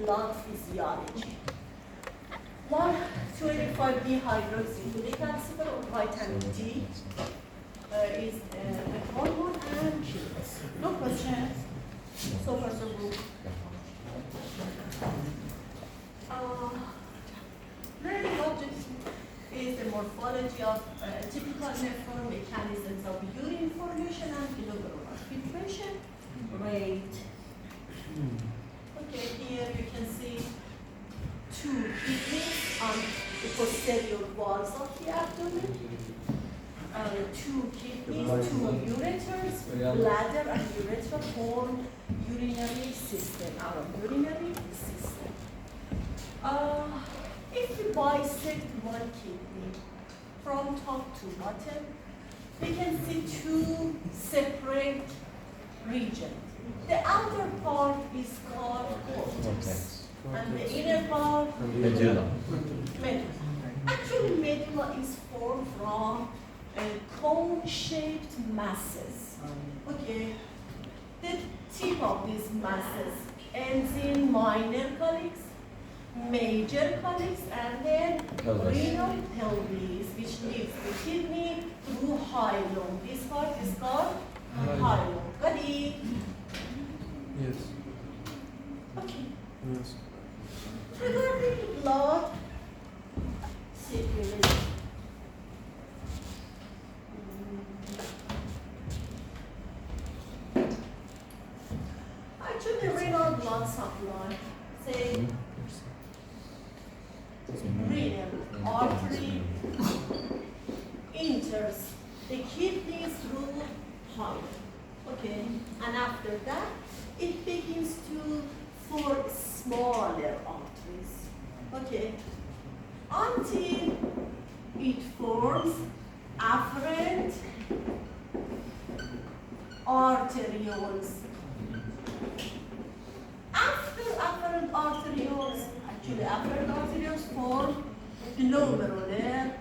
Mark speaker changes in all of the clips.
Speaker 1: blood physiology. 1,25-dehydroxyuric acid or vitamin D is a hormone and kills. No questions? So far so good. Learning objects is the morphology of typical nephron, mechanisms of urine formation and glomerular filtration rate. Okay, here you can see two kidneys on the posterior walls of the abdomen. Two kidneys, two ureters, bladder and urethra form urinary system, our urinary system. If we bisect one kidney from top to bottom, we can see two separate regions. The outer part is called cortex, and the inner part,
Speaker 2: Medulla.
Speaker 1: medulla. Actually, medulla is formed from cone-shaped masses. Okay, the tip of these masses ends in minor calyx, major calyx, and then renal pelvis, which leads the kidney through hilum. This part is called hilum. Got it?
Speaker 3: Yes.
Speaker 1: Okay.
Speaker 3: Yes.
Speaker 1: Regarding blood circulation. Actually, renal blood supply, say, renal artery enters the kidneys through hilum. Okay, and after that, it begins to form smaller arteries. Okay, until it forms afferent arterioles. After afferent arterioles, actually afferent arterioles form glomerular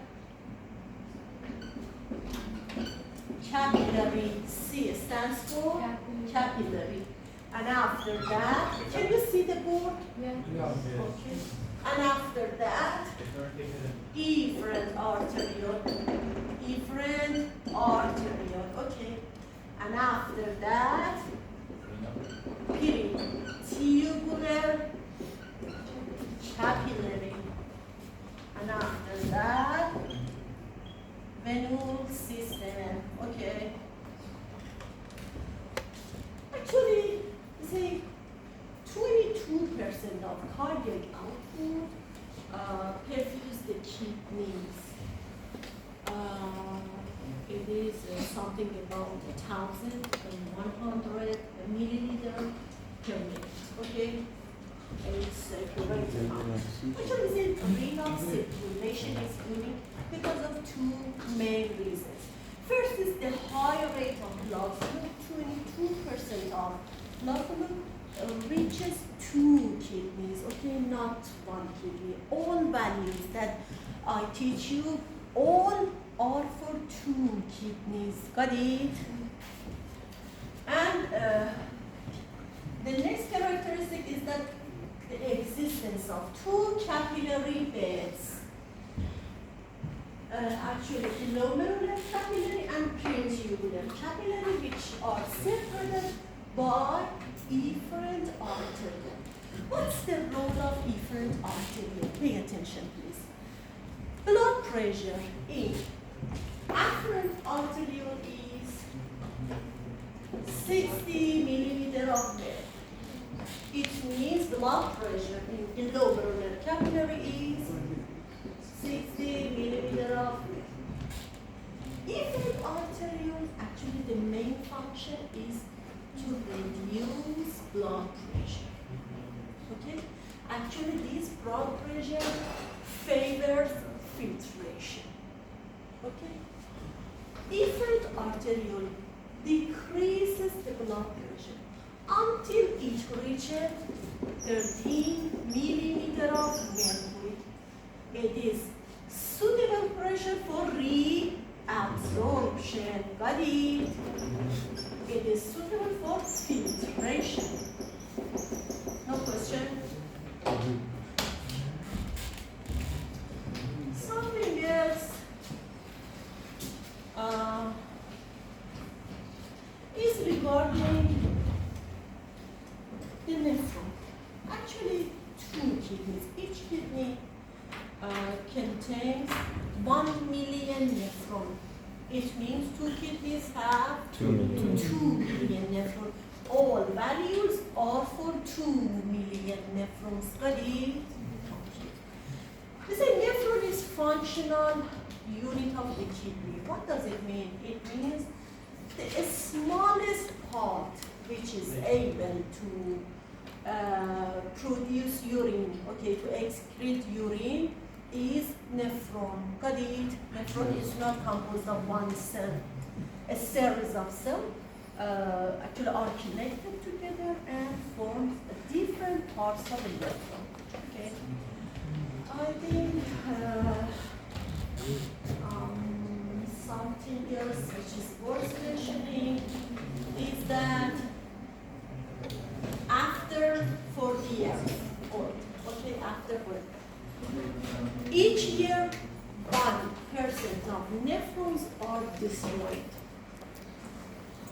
Speaker 1: capillary. C stands for capillary. And after that, can you see the board?
Speaker 3: Yeah.
Speaker 1: Okay. And after that, efferent arteriole. Efferent arteriole. Okay. And after that, peritubular capillary. And after that, venule system. Okay. Actually, say 22% of cardiac output perfuse the kidneys. It is something about 1,100 milliliter per minute. Okay, it's correct amount. Actually, the renal circulation is unique because of two main reasons. First is the high rate of blood flow. 22% of blood flow reaches two kidneys, okay, not one kidney. All values that I teach you, all are for two kidneys. Got it? And the next characteristic is that the existence of two capillary beds. Actually, glomerular capillary and peritubular capillary, which are separated by efferent arteriole. What's the role of efferent arteriole? Pay attention, please. Blood pressure in afferent arteriole is 60 milliliter of lead. It means blood pressure in glomerular capillary is 60 milliliter of lead. Efferent arteriole, actually the main function is to reduce blood pressure. Okay? Actually, this blood pressure favors filtration. Okay? Efferent arteriole decreases the blood pressure until it reaches 13 millimeter of mercury. It is suitable pressure for reabsorption. Got it? It is suitable for filtration. No question? actually two kidneys. Each kidney contains 1 million nephrons. It means two kidneys have
Speaker 3: 2 million.
Speaker 1: 2 million nephrons. All values are for 2 million nephrons. Got it? We say nephron is functional unit of the kidney. What does it mean? It means the smallest part which is able to produce urine, okay, to excrete urine is nephron. Got it? Nephron is not composed of one cell. A series of cells actually are connected together and form different parts of the nephron. Okay. I think something else which is worth mentioning is that after 40 years old, okay, after 40, each year 1% of nephrons are destroyed.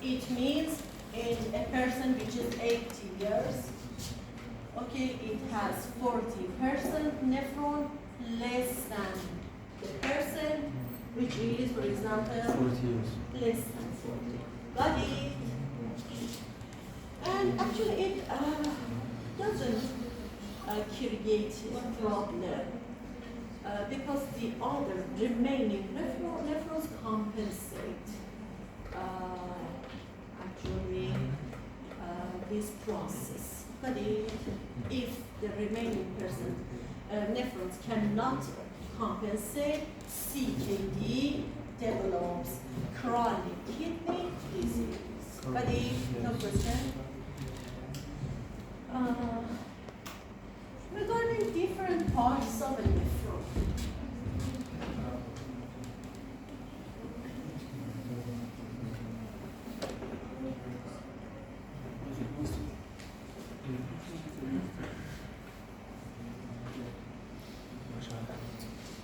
Speaker 1: It means in a person which is 80 years, okay, it has 40% nephron less than the person which is, for example,
Speaker 3: 40 years.
Speaker 1: less than 40. Got it? And actually it doesn't create a problem because the other remaining nephrons compensate actually this process. But if the remaining nephrons cannot compensate, CKD develops chronic kidney disease. But no question. Regarding different parts of a nephron.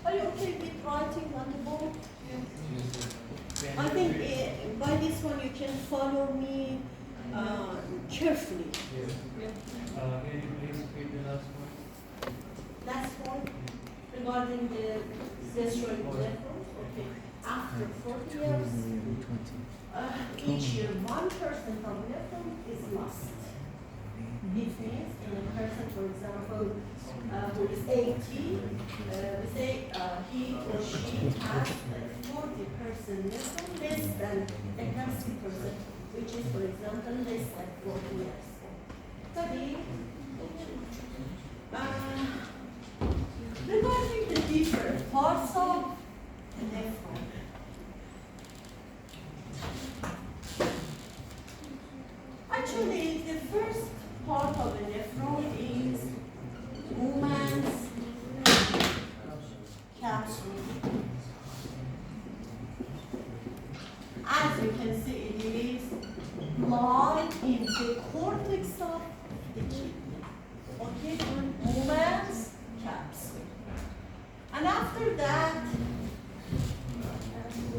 Speaker 1: Are you okay with writing on the board? I think by this one you can follow me carefully.
Speaker 2: Can you please repeat the last one?
Speaker 1: Last one regarding the destroyed nephrons. Okay. After 40 years, each year 1% of nephron is lost. It means in a person, for example, who is 80, we say he or she has 40% nephron less than a healthy person, which is, for example, less than 40 years. Study. Regarding the different parts of nephron. Actually, the first part of the nephron is Ullmann's capsule. As you can see, it is lying in the cortex of the kidney. Okay, Ullmann's capsule. And after that,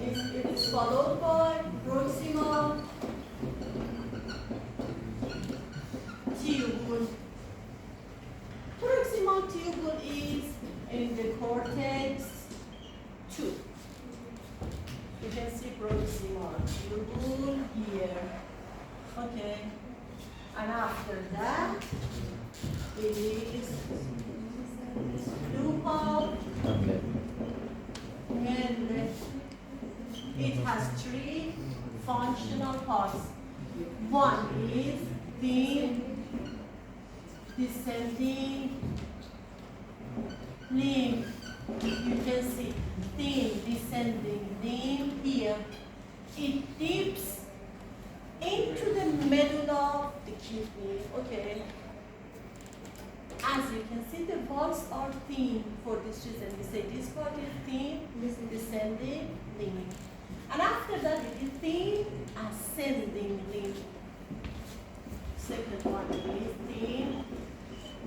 Speaker 1: it is followed by proximal tubule. Proximal tubule is in the cortex 2. You can see proximal tubule here. Okay. And after that, it is loopal
Speaker 3: Okay.
Speaker 1: and it has 3 functional parts. One is the descending limb. You can see thin descending limb here. It dips into the medulla of the kidney. Okay. As you can see, the valves are thin for this reason. We say this part is thin, this is descending limb. And after that, it is thin ascending limb. Second one is thin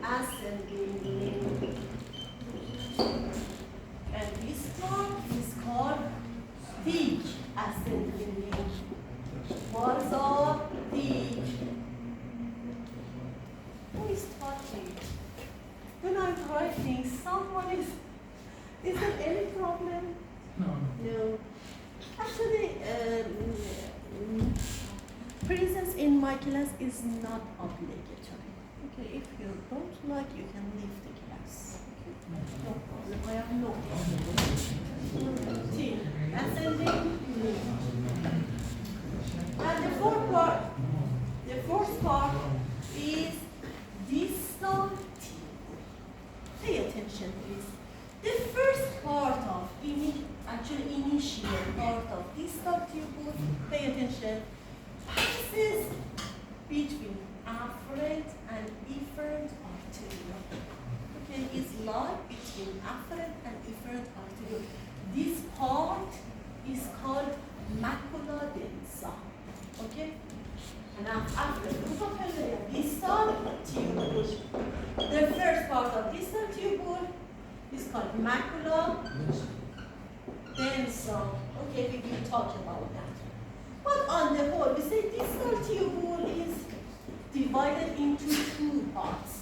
Speaker 1: ascending limb. And this part is called thick ascending limb. Walls are thick. Who is taught writing. When I'm writing, someone is there any problem? No. Actually, presence in my class is not obligatory. Okay, if you don't like, you can leave the class. Okay, no problem. I have no problem. Team, ascending. And the fourth part is distal. Pay attention, please. The first part of initial part of distal tubule, pay attention, passes between afferent and efferent arteria. Okay, it's lie between afferent and efferent arteria. This part is called macula densa. Okay? And after distal tubule, the first part of distal tubule is called macula densa. Okay, we will talk about that. But on the whole, we say distal tubule is divided into two parts.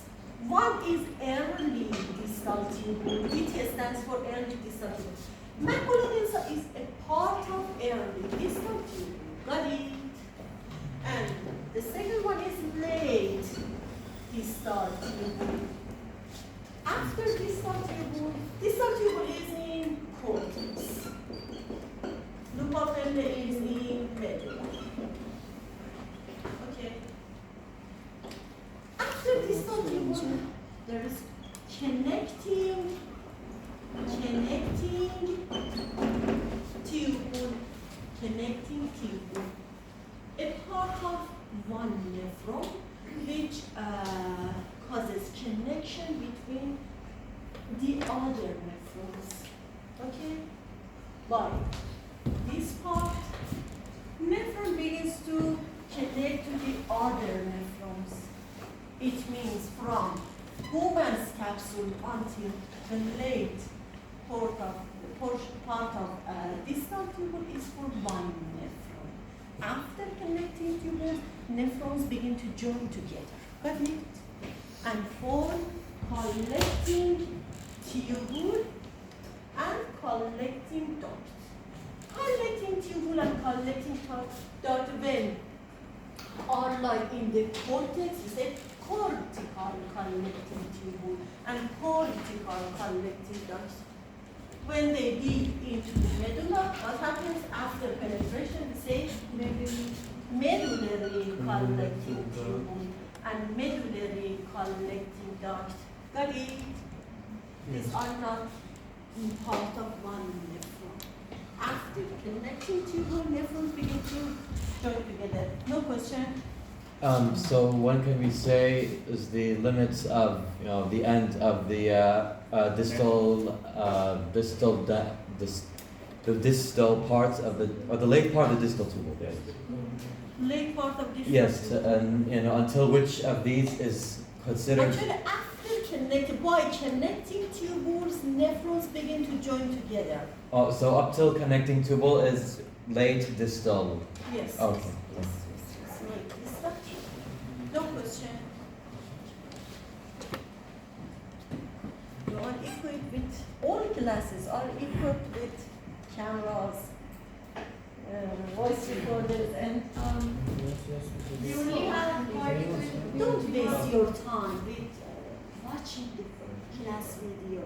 Speaker 1: One is early distal tubule. DT stands for early distal tubule. Macula densa is a part of early distal tubule. Got it? And the second one is late distal tubule. After distal tubule is in cortex. Loop is in medulla. Okay. After distal tubule, there is connecting tubule. A part of one nephron which causes connection between the other nephrons. Okay? By this part, nephron begins to connect to the other nephrons. It means from Bowman's capsule until the late part of distal tubule is for one nephron. After connecting tubules, nephrons begin to join together. Got it? And form collecting tubule and collecting duct. Collecting tubule and collecting duct when are like in the cortex, we say cortical collecting tubule and cortical collecting duct. When they dig into the medulla, what happens after penetration? We say medullary collecting tubule and medullary collecting duct. Got it? These are not part of one nephron. After connecting tubule, nephrons begin to join together. No question?
Speaker 3: So when can we say is the limits of the end of the distal parts of the late part of the distal tubule? Yes.
Speaker 1: Late part of distal
Speaker 3: Yes,
Speaker 1: tubule.
Speaker 3: and until which of these is considered?
Speaker 1: Actually, by connecting tubules, nephrons begin to join together.
Speaker 3: Oh, so up till connecting tubule is late distal.
Speaker 1: Yes.
Speaker 3: Okay.
Speaker 1: Yes. Late distal. No question. You are equipped with all classes are equipped with cameras, voice recorders, and
Speaker 4: We only have
Speaker 1: don't waste your time with watching the class video.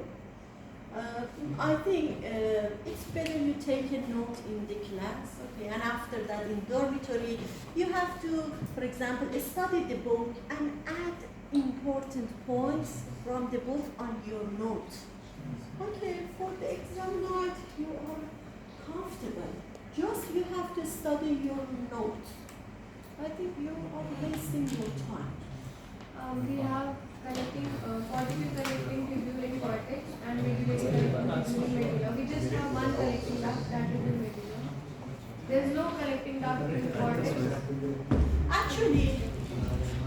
Speaker 1: I think it's better you take a note in the class, okay? And after that, in dormitory, you have to, for example, study the book and add important points from the book on your note. Okay, for the exam night, you are comfortable. Just you have to study your note. I think you are wasting your time.
Speaker 4: we have collecting, cortical collecting tubule in cortex and medullary collecting tubule in medulla. We just have one collecting duct, that is in medulla. There is no collecting duct in cortex.
Speaker 1: Actually,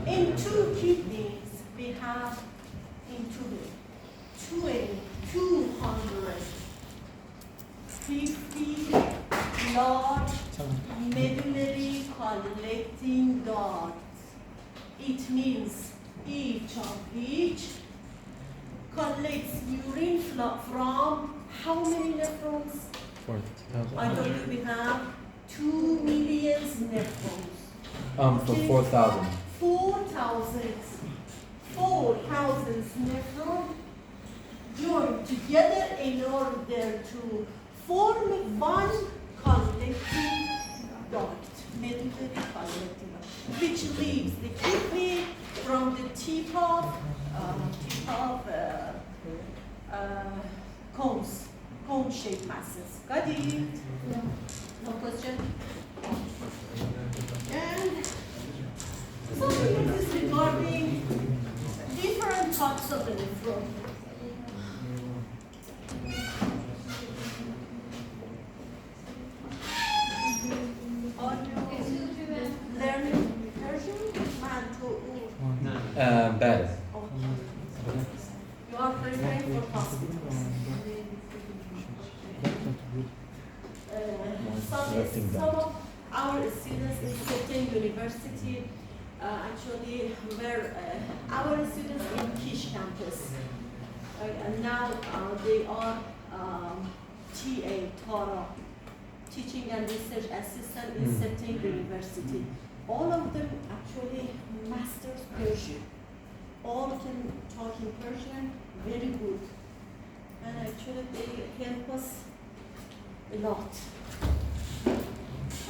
Speaker 1: in two kidneys, we have in 250 large medullary collecting ducts. It means each collects urine from how many nephrons?
Speaker 3: 4,000.
Speaker 1: I told you we have 2 million nephrons.
Speaker 3: For 4,000.
Speaker 1: 4,000 nephrons join together in order to form one collecting duct, medullary collecting duct, which leaves the kidney from the tip of cone-shaped masses. Got it?
Speaker 4: Yeah.
Speaker 1: No question? And something is regarding different types of the nephron. Are you learning Persian? Man to
Speaker 3: Bad.
Speaker 1: You are preparing for hospitals. Some of our students in certain university actually were our students in Kish campus. And now they are TA, Tara, teaching and research assistant in certain university. All of them actually masters Persian. All can talk in Persian very good. And actually they help us a lot.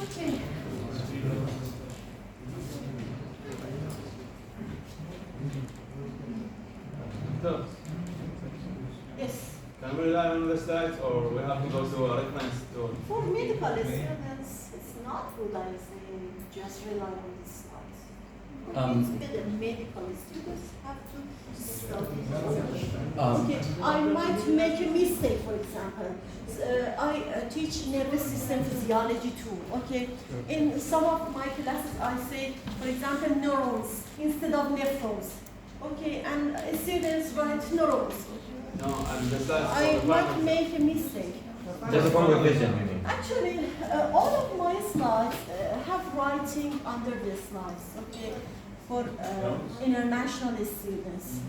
Speaker 1: Okay.
Speaker 5: So,
Speaker 1: Yes.
Speaker 5: can we rely on the slides or we have to go to a reference tool?
Speaker 1: For medical students, it's not good, I say, just rely on the slides. It's better medical students have to study. Okay, I might make a mistake, for example. I teach nervous system physiology too, okay? In some of my classes, I say, for example, neurons instead of nephrons. Okay, and students write neurons.
Speaker 5: No, and the slides for
Speaker 1: I
Speaker 5: the
Speaker 1: might
Speaker 5: finals.
Speaker 1: make a mistake.
Speaker 3: Just for revision, you mean?
Speaker 1: Actually, all of my slides have writing under the slides, okay, for international students.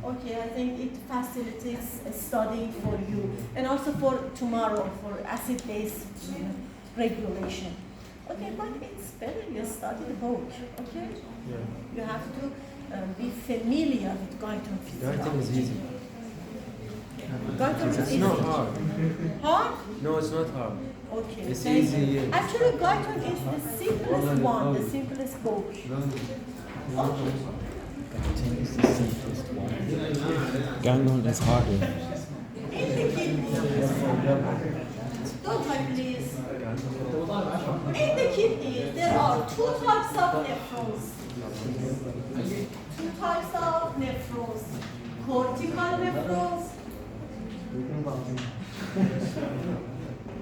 Speaker 1: Okay, I think it facilitates studying for you and also for tomorrow for acid-base regulation. Okay, but it's better you study the book, okay? You have to be familiar with Guyton physiology.
Speaker 6: Writing is easy.
Speaker 1: Guyton is
Speaker 6: It's
Speaker 1: easy.
Speaker 6: not hard.
Speaker 1: Hard?
Speaker 6: No, it's not hard.
Speaker 1: Okay.
Speaker 6: It's
Speaker 1: thank
Speaker 6: easy,
Speaker 1: you.
Speaker 6: yeah.
Speaker 1: Actually, Guyton is the simplest one, the simplest book.
Speaker 6: Gangon is harder.
Speaker 1: In the kidney, don't type please. In the kidney, there are two types of nephrons. Two types of nephrons. Cortical nephrons.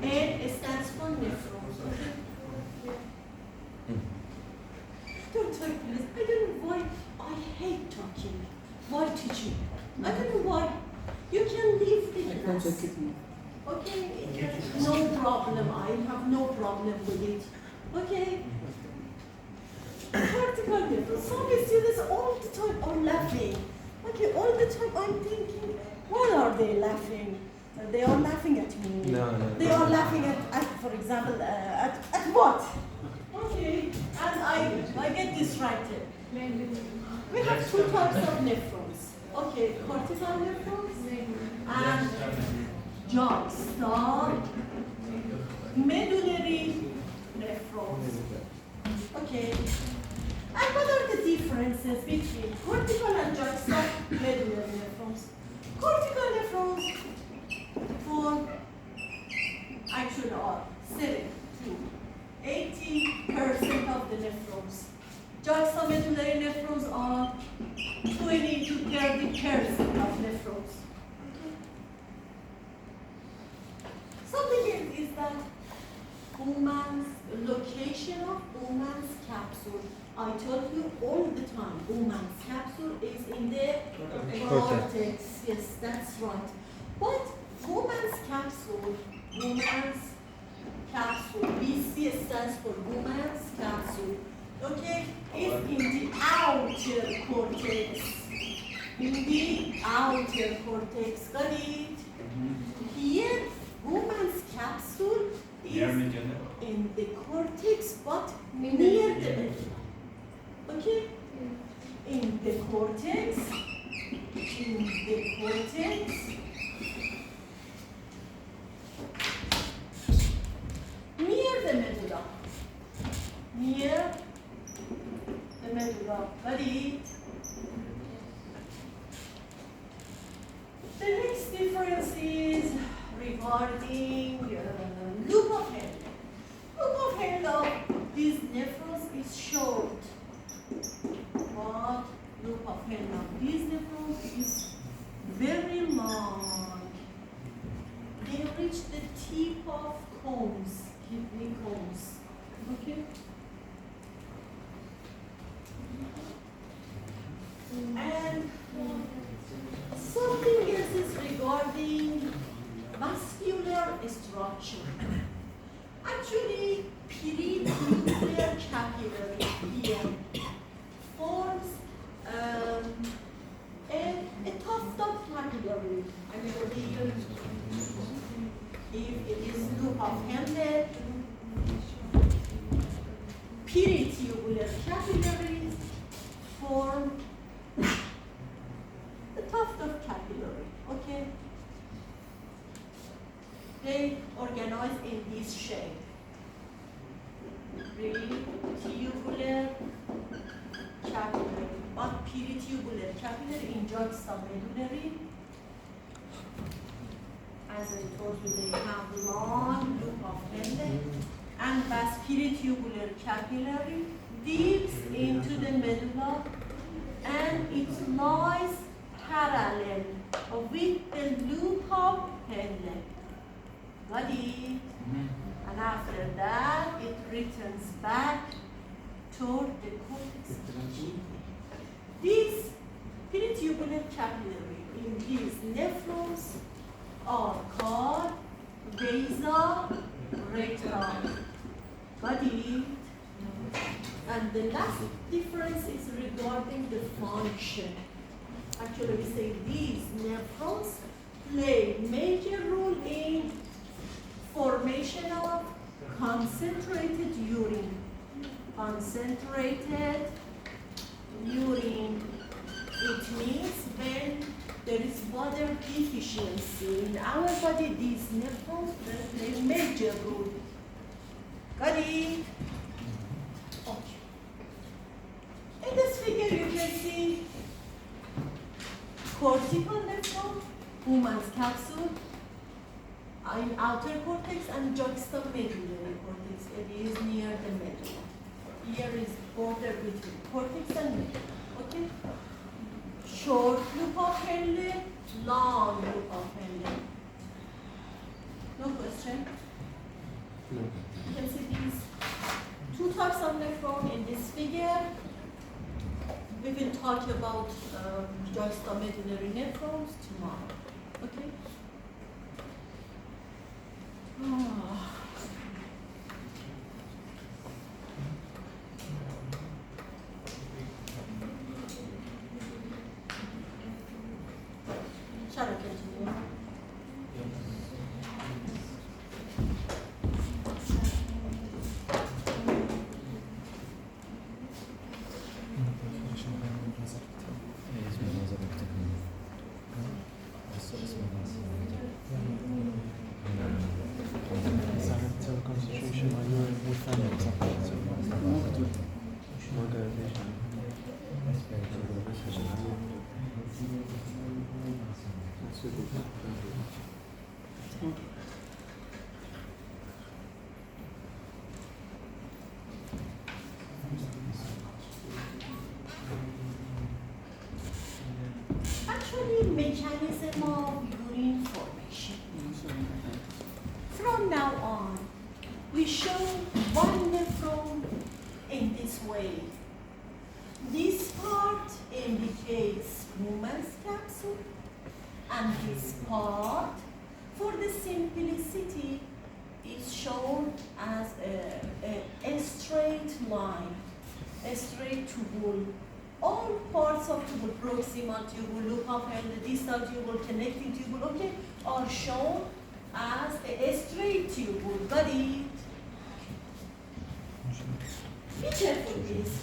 Speaker 1: And it stands for nephrons. Don't talk please. I don't know why I hate talking. Why teaching? I don't know why. You can leave the class. Okay? No problem. I have no problem with it. Okay? Cortical nephrons. Some students all the time are laughing. Okay, all the time I'm thinking, why are they laughing? They are laughing at me.
Speaker 6: No.
Speaker 1: They are laughing at for example, at what? Okay, and I get distracted. We have two types of nephrons. Okay, cortical nephrons and juxta medullary nephrons. Okay. And what are the differences between cortical and juxta medullary nephrons? Cortical nephrons form actually are 7 to 80% of the nephrons. Juxtamedullary nephrons are 20 to 30% of nephrons. Something is that Uman's location of Uman's capsule. I told you all the time, Uman's capsule is in the cortex. Yes, that's right. But Uman's capsule, BC stands for Uman's capsule. Okay, is in the outer cortex. in the outer cortex. Got it? Here, woman's capsule is in the cortex, but near the middle. Okay? In the cortex, near the medulla. Near the medulla. Got it? The next difference is regarding loop of Henle. Loop of Henle of these nephrons is short, but loop of Henle of these nephrons is very long. They reach the tip of cones, kidney cones. Okay? And something else is regarding vascular structure. Actually, peritubular capillary here forms a tuft of capillary. I mean, if it is loop of Henle, peritubular capillaries form a tuft of capillary. Okay? They organize in this shape. Peritubular capillary, but peritubular capillary in juxtamedullary. As I told you, they have long loop of Henle, and vas peritubular capillary dips into the medulla, and it lies parallel with the loop of Henle. Got it? And after that, it returns back toward the cortex. These peritubular capillary in these nephrons are called vasorectal. Got it? And the last difference is regarding the function. Actually, we say these nephrons play major role in formation of concentrated urine. Concentrated urine. It means when there is water deficiency in our body, these nephrons play major role. Got it? Okay. In this figure, you can see cortical nephron, Human's capsule, in outer cortex, and juxtamedullary cortex. It is near the medulla. Here is border between cortex and medulla. Okay? Short loop of Henle, long loop of Henle. No question?
Speaker 6: No.
Speaker 1: You can see these two types of nephron in this figure. We will talk about juxtamedullary nephrons tomorrow. Okay? Shall I continue?
Speaker 6: Concentration on your
Speaker 1: Actually, mechanism of urine formation. From now on, we show one nephron in this way. This part indicates woman's capsule, and this part, for the simplicity, is shown as a straight line, a straight tubule. all parts of tubule, proximal tubule, loop and the distal tubule, connecting tubule, okay, are shown as a straight tubule. Got it? Be careful, please.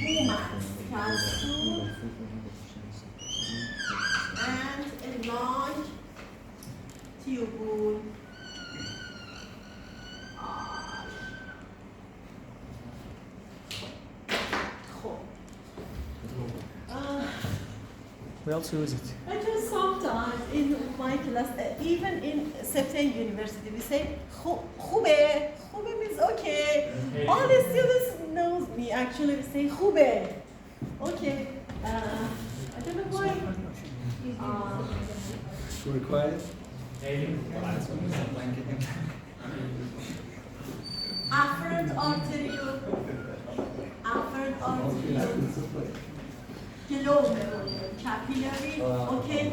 Speaker 1: Movements, capsule, and a long tubule.
Speaker 6: Where else is it?
Speaker 1: I do sometimes in my class, even in certain university, we say خوبه. خوبه means okay. All the students knows me. Actually, we say خوبه. Okay. I don't know why.
Speaker 6: Required?
Speaker 1: Afferent arteriole. Afferent arteriole. Glomerular capillary. Okay.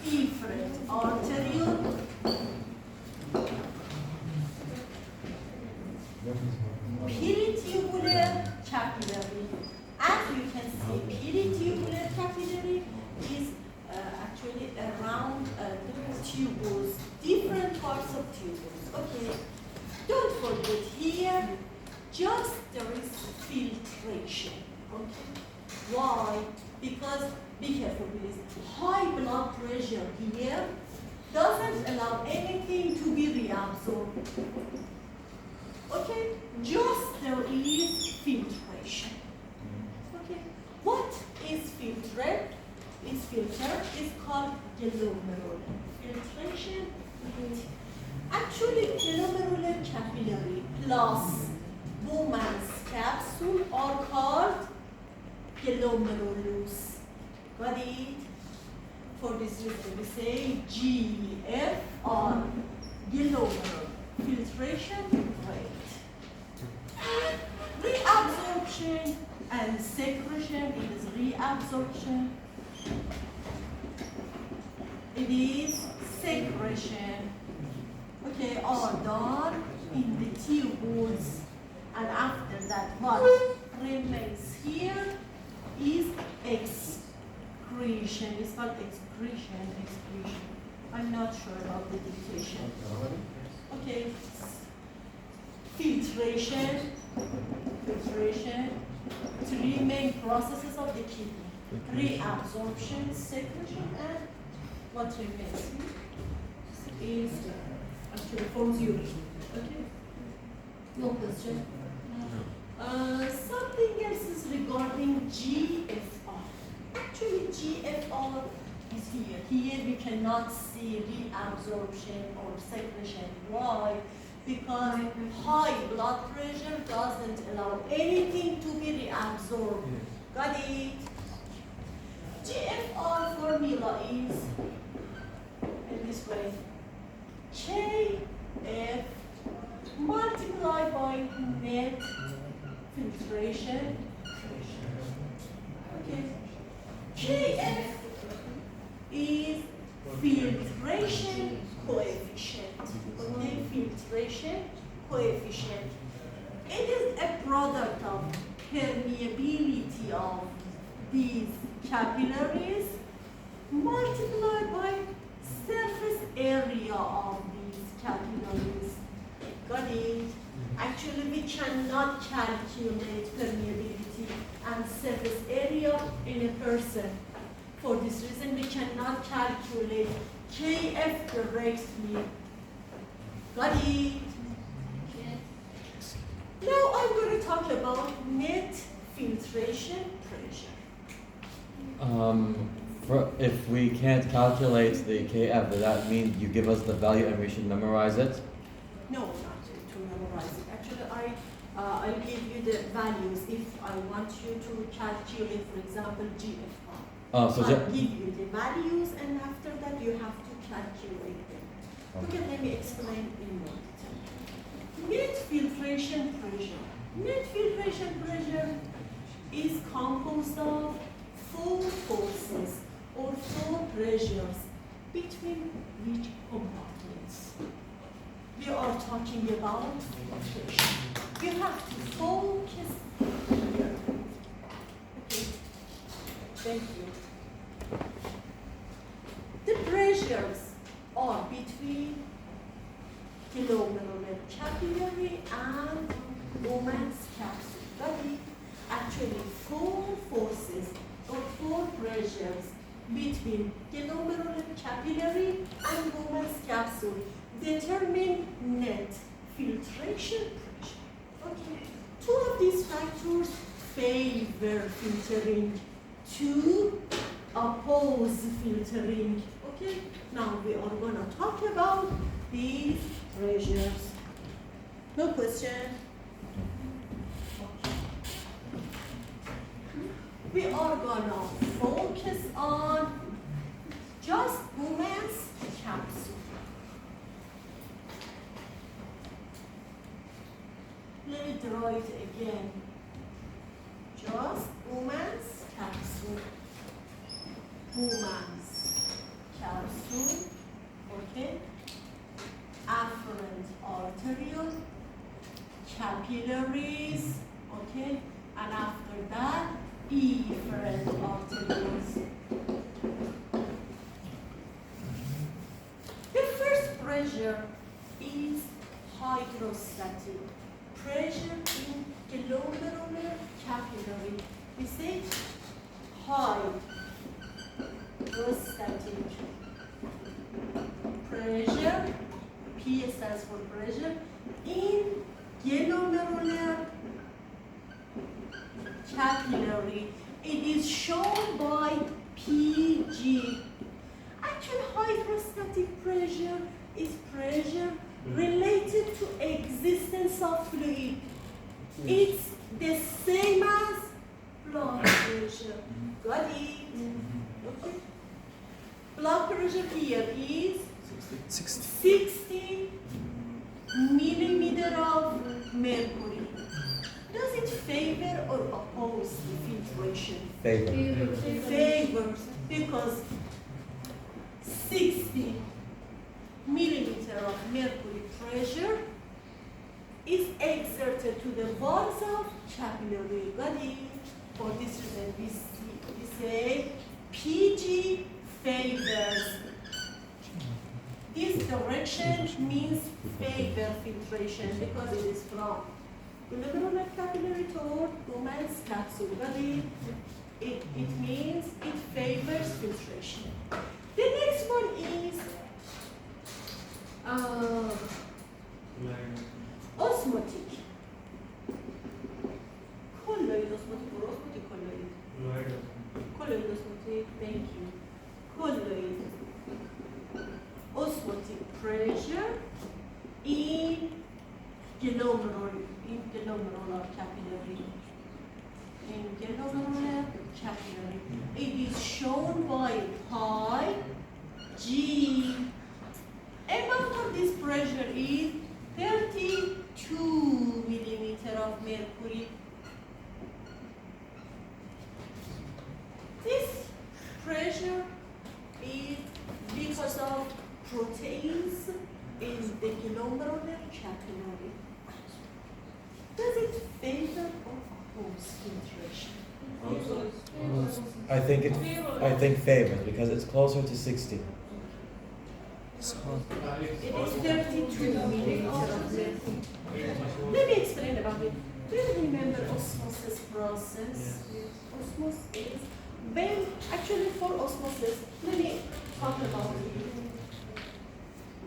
Speaker 1: Efferent arteriole. Peritubular capillary. As you can see, peritubular capillary is actually around tubules, different parts of tubules. Okay. Don't forget here, just there is filtration. Okay. Why? Because, be careful please, high blood pressure here doesn't allow anything to be reabsorbed. Okay, just there is filtration. Okay, what is filtered? Is filter is called glomerular filtration. Actually, glomerular capillary plus Bowman's capsule are called glomerulus. Got it? For this reason, we say GFR, glomerular filtration rate. And reabsorption and secretion, it is reabsorption. It is secretion. Okay, are done in the tubules, and after that, what remains here is excretion. It's called excretion. I'm not sure about the dictation. Okay. Filtration. Three main processes of the kidney: reabsorption, secretion, and what remains is actually forms urine. Okay. No question. Something else is regarding GFR. Actually, GFR is here. Here we cannot see reabsorption or secretion. Why? Because high blood pressure doesn't allow anything to be reabsorbed. Got it? GFR formula is in this way. KF multiplied by net filtration. Okay. KF is filtration coefficient. Okay, filtration coefficient. It is a product of permeability of these capillaries multiplied by surface area of these capillaries. Got it? Actually, we cannot calculate permeability and surface area in a person. For this reason, we cannot calculate KF directly. Got it? Now I'm going to talk about net filtration pressure.
Speaker 3: If we can't calculate the KF, does that mean you give us the value and we should memorize it?
Speaker 1: No, not to memorize it. Actually, I'll give you the values if I want you to calculate, for example, GFR.
Speaker 3: Oh, so
Speaker 1: I'll give you the values, and after that you have to calculate them. Okay, let me explain in more detail. Net filtration pressure. Net filtration pressure is composed of 4 forces or 4 pressures between which compartments. we are talking about filtration. You have to focus here. Okay, thank you. The pressures are between glomerular capillary and Bowman's capsule. Body. Actually, four forces or four pressures between glomerular capillary and Bowman's capsule determine net filtration pressure. Okay. Two of these factors favor filtering, two oppose filtering. Okay. Now we are going to talk about these pressures. No question? Okay. We are going to focus on just Bowman's capsule. Let me draw it again. Just Bowman's capsule. Bowman's capsule. Okay. Afferent arteriole, capillaries, okay, and after that, efferent arterioles. The first pressure is hydrostatic pressure in glomerular capillary. We say hydrostatic pressure. P stands for pressure in glomerular capillary. It is shown by PG. Actual hydrostatic pressure is pressure related to existence of fluid. It's the same as blood pressure. Got it? Okay. Blood pressure here is 60 millimeter of mercury. Does it favor or oppose the filtration?
Speaker 3: Favor.
Speaker 1: Favors, because 60 millimeter of mercury pressure is exerted to the walls of capillary. Got it? For this reason, we say PG favors. This direction means favor filtration because it is from glomerular capillary toward Bowman's capsule. Got it? It means it favors filtration. The next one is osmotic. Colloid osmotic or osmotic colloid? Colloid osmotic, thank you. Colloid osmotic pressure in glomerular capillary. In glomerular capillary. It is shown by pi G. Amount of this pressure is 32 millimeter of mercury. This pressure is because of proteins in the glomerular capillary. Does it favor or oppose filtration?
Speaker 3: I think favors because it's closer to 60.
Speaker 1: It is 32 millimeter of mercury. Let me explain about it. Do you remember osmosis process? Osmosis is when, actually for osmosis, let me talk about it.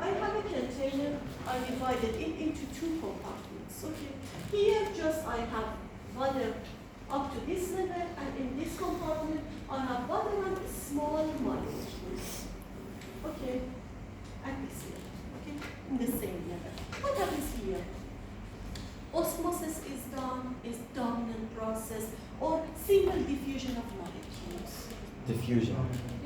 Speaker 1: I have a container, I divided it into two compartments. Okay. Here just I have water up to this level, and in this compartment I have water and small molecules. Okay. At this level. Okay. In the same level. What happens here? Osmosis is dominant process or simple diffusion of molecules.
Speaker 3: Diffusion.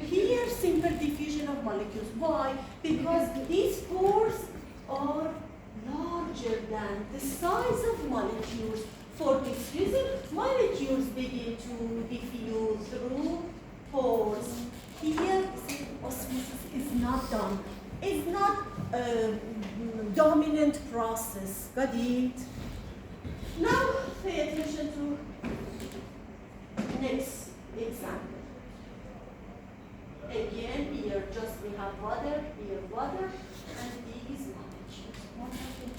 Speaker 1: Here, simple diffusion of molecules. Why? Because these pores are larger than the size of molecules. For this reason, molecules begin to diffuse through pores. Here, osmosis is not done. It's not dominant process. Got it? Now pay attention to next example. Again, here just we have water, here water, and these molecules. What happened?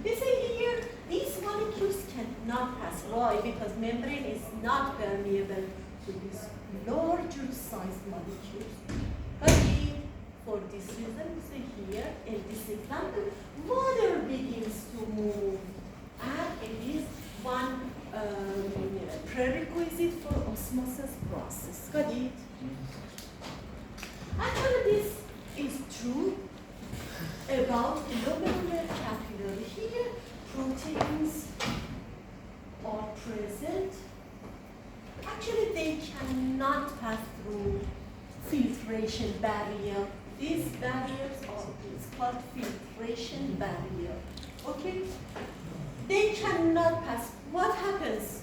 Speaker 1: They say here, these molecules cannot pass. Why? Because membrane is not permeable to these larger size molecules. But for this reason, we say here, in this example, water begins to move. And it is one prerequisite for osmosis process. Got it? Actually, this is true about glomerular capillary. Here, proteins are present. Actually, they cannot pass through filtration barrier. These barriers are called filtration barrier. Okay? They cannot pass. What happens?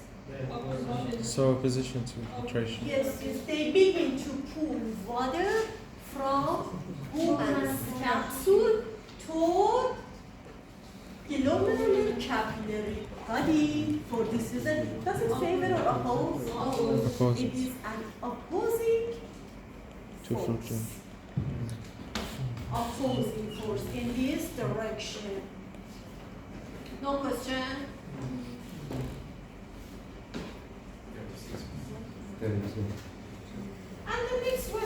Speaker 6: So opposition to filtration.
Speaker 1: Yes, they begin to pull water from woman's capsule toward glomerular capillary body. For this reason, does it favor or oppose?
Speaker 6: Opposes.
Speaker 1: It is an opposing
Speaker 6: To
Speaker 1: force.
Speaker 6: filtration.
Speaker 1: Opposing force in this direction. No question? And the next one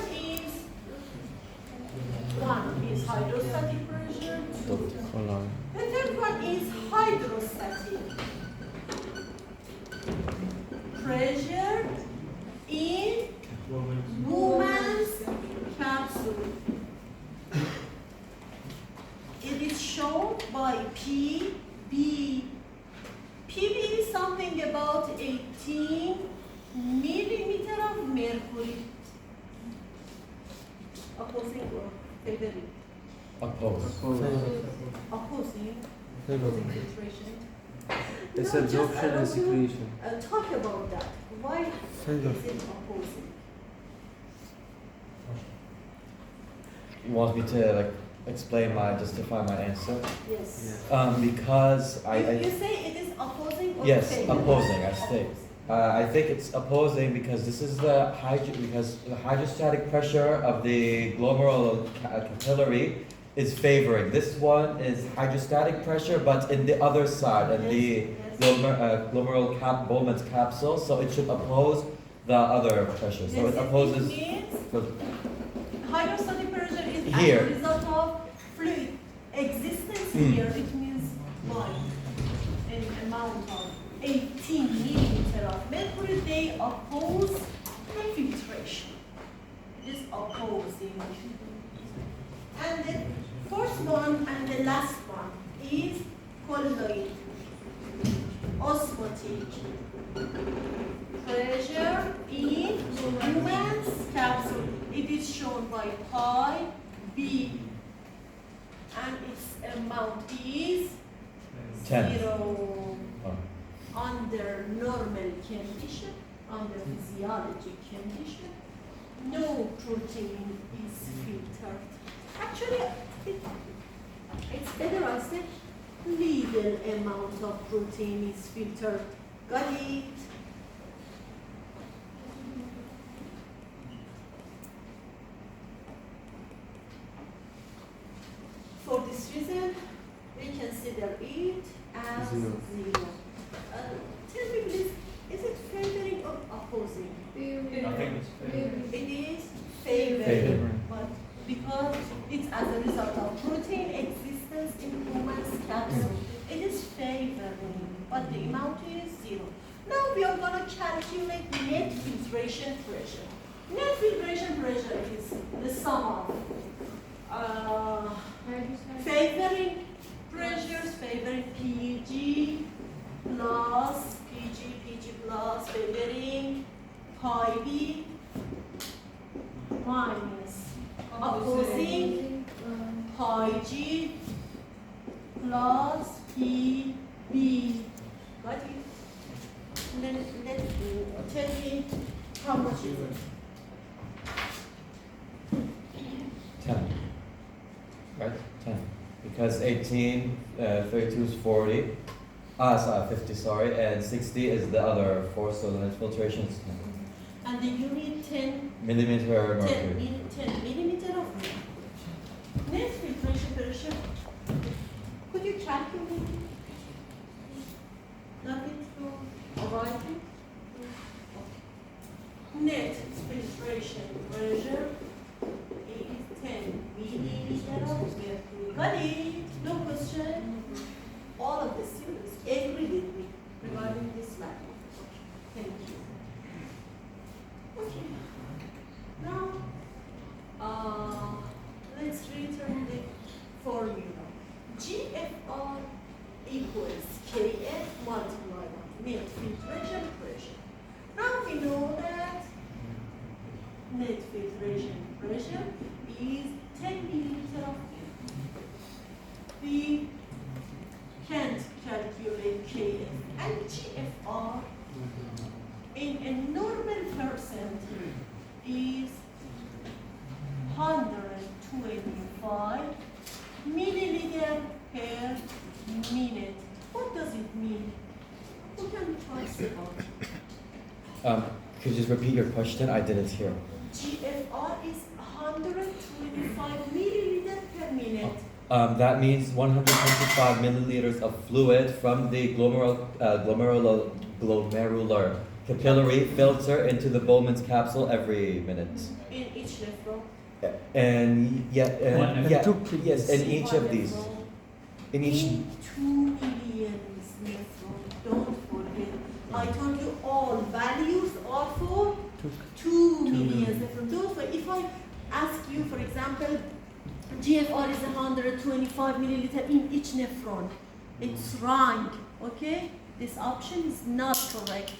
Speaker 1: is hydrostatic pressure.
Speaker 6: Hold
Speaker 1: The third one is hydrostatic pressure in woman's capsule. It is shown by PB. PB is something about 18 millimeter of mercury. Opposing or favoring?
Speaker 3: Oppose.
Speaker 1: Opposing
Speaker 6: Favoring.
Speaker 1: filtration.
Speaker 6: It's
Speaker 1: No,
Speaker 6: absorption
Speaker 1: just I
Speaker 6: and
Speaker 1: want to,
Speaker 6: secretion.
Speaker 1: talk about that. Why
Speaker 6: Favor.
Speaker 1: is it opposing?
Speaker 3: You want me to justify my answer?
Speaker 1: Yes.
Speaker 3: Because
Speaker 1: You say it is opposing or
Speaker 3: Yes,
Speaker 1: favoring?
Speaker 3: opposing, I state. I think it's opposing because this is the hydrostatic pressure of the glomerular capillary is favoring. This one is hydrostatic pressure, but in the other side, in the glomerular Bowman's capsule, so it should oppose the other pressure. So it opposes.
Speaker 1: It means hydrostatic pressure is
Speaker 3: Here.
Speaker 1: as a result of fluid existence here. It means what? An amount of 18 millimeter of mercury. They oppose filtration. It is opposing. And the first one and the last one is colloid. Osmotic pressure in woman's capsule. It is shown by pi b, and its amount is
Speaker 3: 10.
Speaker 1: 0
Speaker 3: Oh.
Speaker 1: under normal condition, under physiologic condition. No protein is filtered. Actually, it's better I said little amount of protein is filtered. Got it? For this reason, we consider it as
Speaker 6: Zero.
Speaker 1: zero. Tell me please, is it favoring or opposing?
Speaker 2: I think it's favoring.
Speaker 1: It is favoring,
Speaker 3: Favoring.
Speaker 1: but because it's as a result of protein existence in woman's capsule, it is favoring, but the amount is zero. Now we are going to calculate net filtration pressure. Net filtration pressure is the sum of favoring pressures, favoring PG plus PG plus favoring pi B minus opposing pi G plus PB. Got it? Then tell me how much is it?
Speaker 3: 10. Right? 10. Because because 18, 32 is 40. 50, sorry, and 60 is the other 4, so the net filtration is 10.
Speaker 1: And then you need 10
Speaker 3: millimeter
Speaker 1: 10,
Speaker 3: mercury.
Speaker 1: 10 millimeter of net filtration pressure. Could you calculate it? Nothing to write it? Net filtration pressure is 10 millimeter of mercury. Got it? No question. All of the students agree with me regarding this matter. Thank you. Okay. Now, let's return the formula. GFR equals Kf multiplied by net filtration pressure. Now we know that net filtration pressure is 10 milliliter of mercury. We can't calculate Kf and GFR in a normal person is 125 milliliter per minute. What does it mean? Who can try about?
Speaker 3: Could you just repeat your question? I didn't hear.
Speaker 1: GFR is 125 milliliter per minute.
Speaker 3: That means 125 milliliters of fluid from the glomerular capillary filter into the Bowman's capsule every minute.
Speaker 1: In each nephron.
Speaker 3: And yes, in each
Speaker 1: One
Speaker 3: of these.
Speaker 1: nephron.
Speaker 3: In each.
Speaker 1: In 2 million nephron. Don't forget. I told you all values are for 2 million nephron. Don't forget. If I ask you, for example, GFR is 125 milliliter in each nephron. It's wrong, okay? This option is not correct.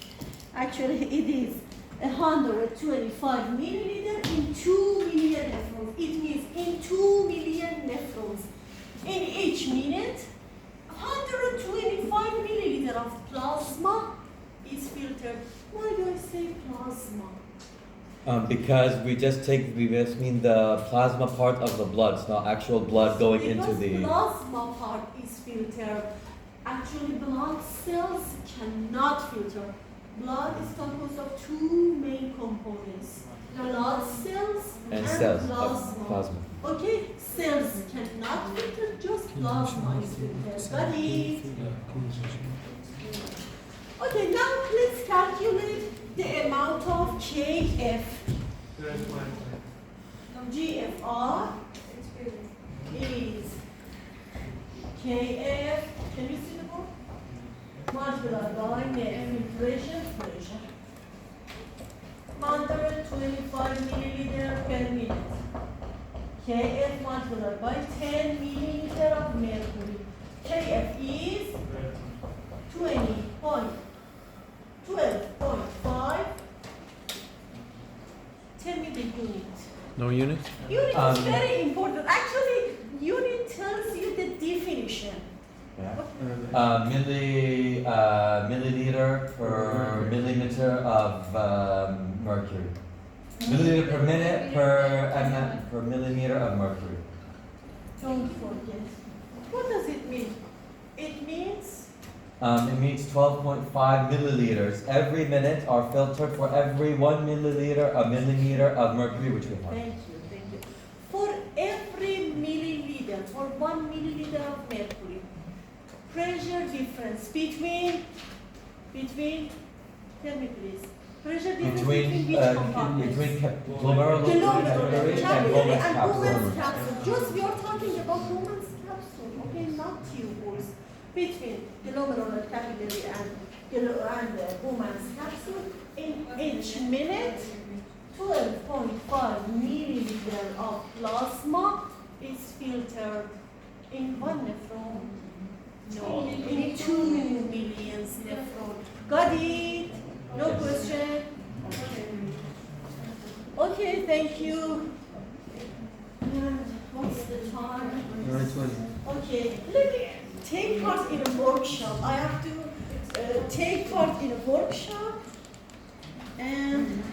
Speaker 1: Actually, it is 125 milliliter in 2 million nephrons. It means in 2 million nephrons. In each minute, 125 milliliter of plasma is filtered. Why do I say plasma?
Speaker 3: Because we just mean the plasma part of the blood. It's not actual blood going into the.
Speaker 1: Because plasma part is filtered. Actually, blood cells cannot filter. Blood is composed of 2 main components: blood cells
Speaker 3: And cells of
Speaker 1: plasma.
Speaker 3: plasma.
Speaker 1: Okay, cells cannot filter, just plasma is filtered. Got it? Okay, now let's calculate the amount of Kf. GFR is Kf. Can you see the board? Multiplied by net filtration pressure. 125 milliliter per minute. Kf multiplied by 10 milliliter of mercury. Kf is 12.5. Tell me the unit.
Speaker 6: No unit?
Speaker 1: Unit is very important. Actually, unit tells you the definition.
Speaker 3: Yeah. Milliliter per millimeter of mercury. Milliliter per minute per millimeter of mercury.
Speaker 1: Don't forget. What does it mean? It means
Speaker 3: It means 12.5 milliliters every minute are filtered for every 1 milliliter, a millimeter of mercury which we have.
Speaker 1: thank you. For every milliliter, for 1 milliliter of mercury, pressure difference between tell me please. Pressure difference between which compartments?
Speaker 3: glomerular capillary and Bowman's capsule.
Speaker 1: Bowman's capsule. Just we are talking about Bowman's capsule, okay, not tubules. Between glomerular capillary and Bowman's capsule, in each minute, 12.5 milliliter of plasma is filtered in 1 nephron. No, in 2 million nephron. Got it? No question? Okay, thank you. And what's the time? Okay, let me take part in a workshop. I have to take part in a workshop and